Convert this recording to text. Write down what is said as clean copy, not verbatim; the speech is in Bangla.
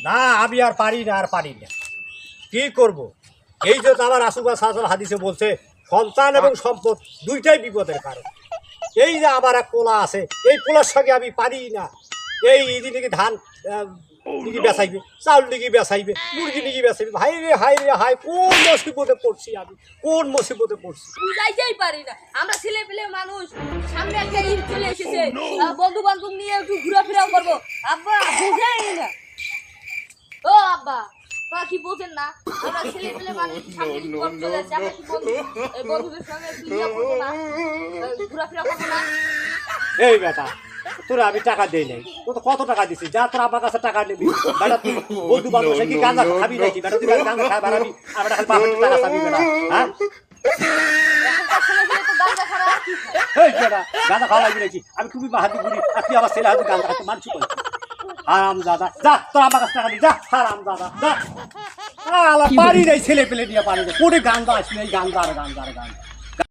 না আমি আর পারি না কি করব? এই যে আমার রাসূলুল্লাহ সাল্লাল্লাহু আলাইহি হাদিসে বলছে সন্তান এবং সম্পদ দুইটাই বিপদের কারণ। এই যে আমার এক পোলা আছে, এই পোলার সঙ্গে আমি পারি না। এই ইদি নাকি ধান নাকি বেচাইবে, চাউল নাকি বেচাইবে, মুরগি নাকি বেচাইবে। হাই রে হাই, কোন মুসিবতে পড়ছি আমি, কোন মুসিবতে পড়ছি। বুঝাইতেই পারি না। আমরা ছেলে পেলে মানুষ, সামনে একটা ঈদ চলে এসেছে, বন্ধু বান্ধব নিয়ে একটু ঘোরাফেরা করবো। আব্বা বুঝাই না। ও আব্বা কি বোঝেন না? আমরা ছেলে পেলে মানুষ, সামনে ঈদ চলে যাচ্ছে, আমরা কি বন্ধুদের সঙ্গে একটু ইয়ে করবো না, ঘোরাফেরা করবো না? এই বেটা, তোরা আমি টাকা দেই নাই, তো কত টাকা দিছি? যা তোরা আমার কাছে টাকা নিবি বেটা, তুই বন্ধু বান্ধব কি গাঁজা খাবি নাকি বেটা? তুই গাঁজা খাই বাড়াবি, আর বেটা খালি বাপের টাকা চাবি বেটা। হ্যাঁ গাঁজা খাওয়া লাগবি নাকি? আমি খুবই হাতি ঘুরি, আর তুই আমার ছেলে হাতে গাঁজা খাইতে মানছি কই? হারাম দাদা, যা তোরা আমার কাছে টাকা দিবি, যা হারাম দাদা যা। পারি নাই ছেলে পেলে নিয়ে পারি না, কোটে গাঁজা আসলে এই গাঁজা আর গাঁজা।